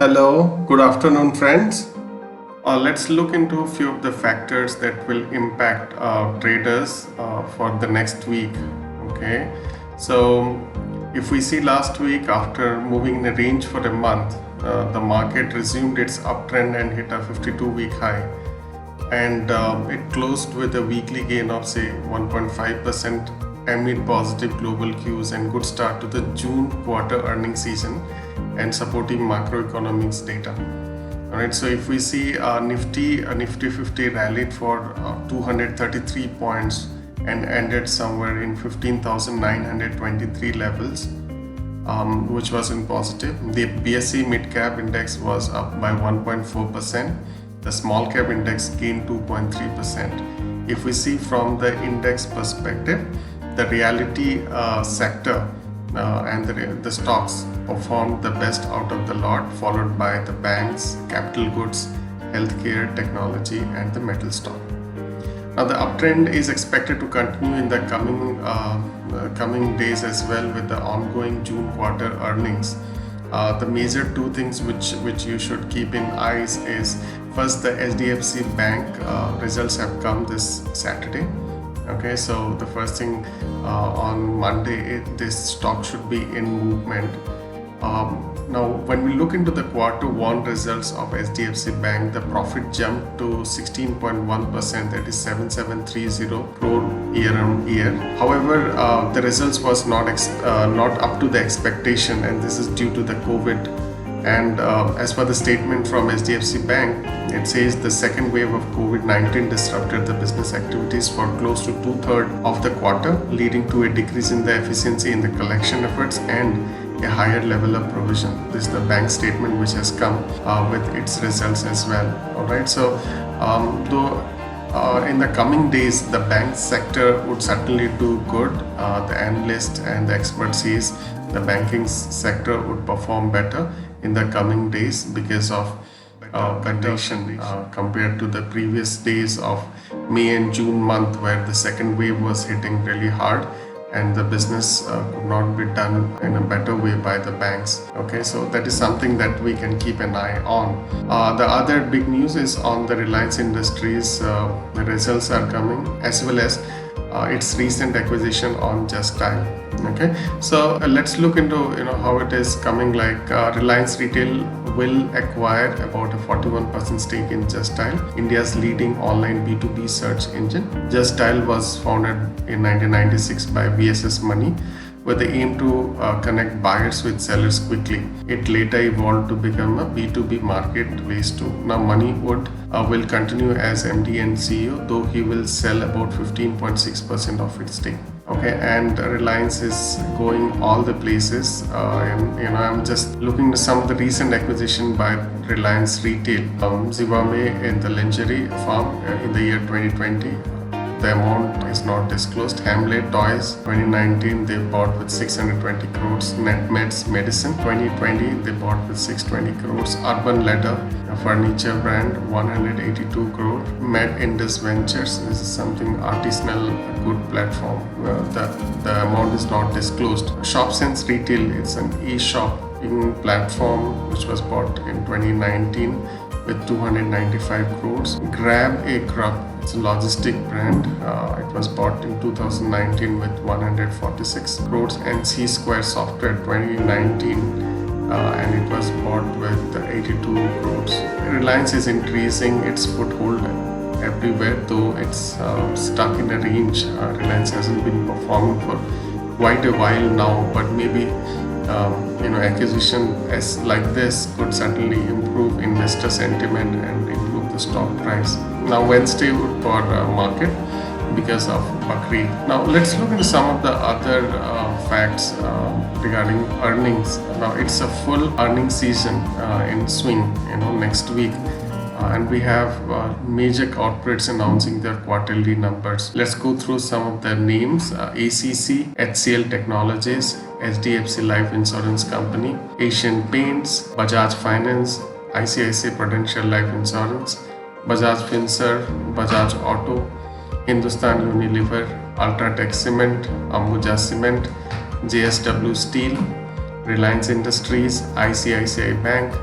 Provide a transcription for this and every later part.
Hello, good afternoon, friends. Let's look into a few of the factors that will impact traders for the next week. Okay, so if we see last week, after moving in a range for a month, the market resumed its uptrend and hit a 52-week high, and it closed with a weekly gain of say 1.5% amid positive global cues and good start to the June quarter earnings season and supporting macroeconomics data. All right, so if we see Nifty 50 rallied for 233 points and ended somewhere in 15,923 levels, which was in positive. The BSE Mid Cap Index was up by 1.4%. The Small Cap Index gained 2.3%. If we see from the index perspective, the reality sector and the stocks performed the best out of the lot, followed by the banks, capital goods, healthcare, technology, and the metal stock. Now, the uptrend is expected to continue in the coming days as well with the ongoing June quarter earnings. The major two things which you should keep in eyes is first the HDFC Bank results have come this Saturday. Okay, so the first thing on Monday, this stock should be in movement. Now, when we look into the quarter one results of HDFC Bank, the profit jumped to 16.1%, that is 7730 crore year on year. However, the results was not up to the expectation, and this is due to the COVID. And as per the statement from HDFC Bank, it says the second wave of COVID-19 disrupted the business activities for close to two-thirds of the quarter, leading to a decrease in the efficiency in the collection efforts and a higher level of provision. This is the bank statement which has come with its results as well. All right. So, though in the coming days, the bank sector would certainly do good. The analyst and the expert says the banking sector would perform better in the coming days because of condition compared to the previous days of May and June month, where the second wave was hitting really hard and the business could not be done in a better way by the banks. Okay, so that is something that we can keep an eye on. The other big news is on the Reliance Industries. The results are coming, as well as its recent acquisition on Just Dial. Okay, so let's look into how it is coming. Like Reliance Retail will acquire about a 41% stake in Just Dial, India's leading online B2B search engine. Just Dial was founded in 1996 by VSS Money with the aim to connect buyers with sellers quickly. It later evolved to become a B2B marketplace too. Now, Moneywood will continue as MD and CEO, though he will sell about 15.6% of its stake. Okay, and Reliance is going all the places, and I'm just looking at some of the recent acquisition by Reliance Retail. Zivame in the lingerie farm in the year 2020. The amount is not disclosed. Hamlet Toys 2019 they bought with 620 crores. Netmeds Medicine 2020 they bought with 620 crores. Urban Ladder, a furniture brand, 182 crore. Med Indus Ventures, this is something artisanal, a good platform. The amount is not disclosed. ShopSense Retail, it's an e-shopping platform which was bought in 2019 with 295 crores. Grab a Grub, it's a logistic brand. It was bought in 2019 with 146 crores. And C Square Software 2019 and it was bought with 82 crores. Reliance is increasing its foothold everywhere, though it's stuck in a range. Reliance hasn't been performing for quite a while now, but maybe acquisition as like this could certainly improve investor sentiment and improve the stock price. Now, Wednesday would for market because of Bakri. Now, let's look into some of the other facts regarding earnings. Now, it's a full earnings season in swing, next week. And we have major corporates announcing their quarterly numbers. Let's go through some of their names. ACC, HCL Technologies, HDFC Life Insurance Company, Asian Paints, Bajaj Finance, ICICI Prudential Life Insurance, Bajaj Finserv, Bajaj Auto, Hindustan Unilever, Ultratech Cement, Ambuja Cement, JSW Steel, Reliance Industries, ICICI Bank,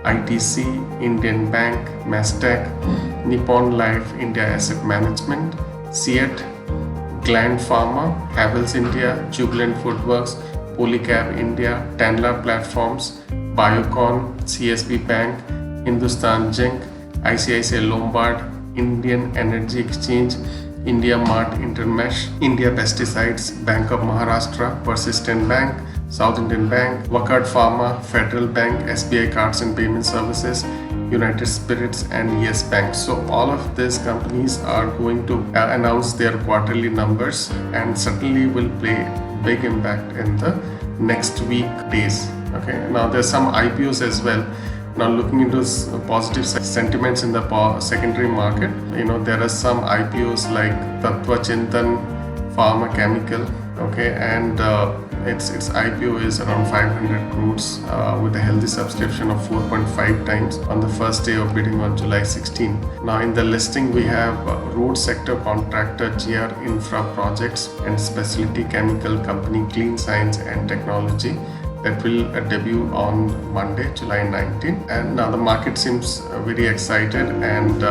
ITC, Indian Bank, Mastec, Nippon Life India Asset Management, CEAT, Gland Pharma, Havells India, Jubilant Foodworks, Polycab India, Tanla Platforms, Biocon, CSB Bank, Hindustan Zinc, ICICI Lombard, Indian Energy Exchange, India Mart Intermesh, India Pesticides, Bank of Maharashtra, Persistent Bank, South Indian Bank, Wakad Pharma, Federal Bank, SBI Cards and Payment Services, United Spirits and Yes Bank. So all of these companies are going to announce their quarterly numbers and certainly will play big impact in the next week days. Okay, now there's some IPOs as well. Now looking into positive sentiments in the secondary market, there are some IPOs like Tattva Chintan Pharma Chemical, okay, and its IPO is around 500 crores with a healthy subscription of 4.5 times on the first day of bidding on July 16. Now in the listing we have road sector contractor GR Infra Projects and specialty chemical company Clean Science and Technology that will debut on Monday, July 19. And now the market seems very excited, and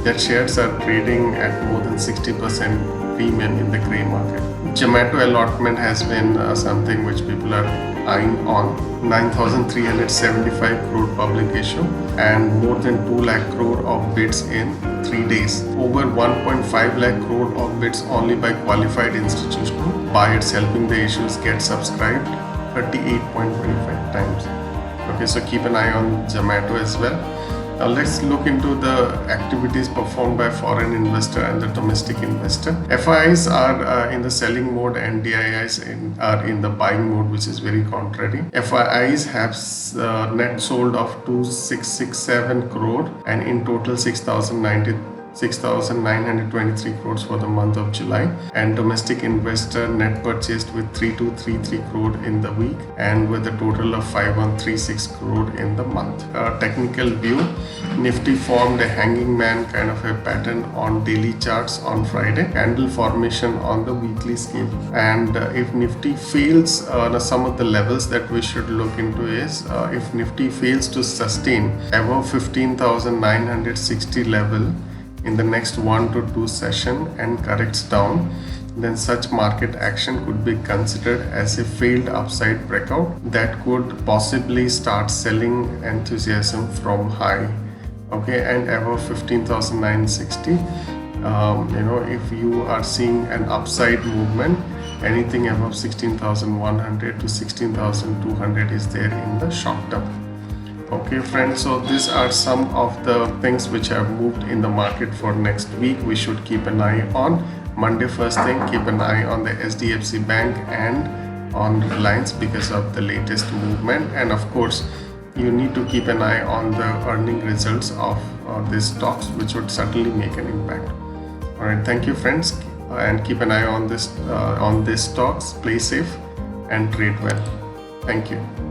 their shares are trading at more than 60% premium in the grey market. Zomato allotment has been something which people are eyeing on. 9,375 crore public issue and more than 2 lakh crore of bids in 3 days. Over 1.5 lakh crore of bids only by qualified institutional buyers, helping the issues get subscribed 38.25 times. Okay, so keep an eye on Zomato as well. Now let's look into the activities performed by foreign investor and the domestic investor. FIIs are in the selling mode and DIIs are in the buying mode, which is very contrary. FIIs have net sold of 2,667 crore and in total 6,923 crores for the month of July, and domestic investor net purchased with 3,233 crore in the week and with a total of 5,136 crore in the month. Technical view, Nifty formed a hanging man kind of a pattern on daily charts on Friday, candle formation on the weekly scale, and if Nifty fails, some of the levels that we should look into is if Nifty fails to sustain above 15,960 level in the next 1 to 2 session and corrects down, then such market action could be considered as a failed upside breakout that could possibly start selling enthusiasm from high. Okay, and above 15,960, if you are seeing an upside movement, anything above 16,100 to 16,200 is there in the short term. Okay friends, so these are some of the things which have moved in the market for next week. We should keep an eye on Monday. First thing, keep an eye on the SDFC Bank and on Reliance because of the latest movement, and of course you need to keep an eye on the earning results of these stocks, which would certainly make an impact. All right, thank you friends, and keep an eye on these stocks. Play safe and trade well. Thank you.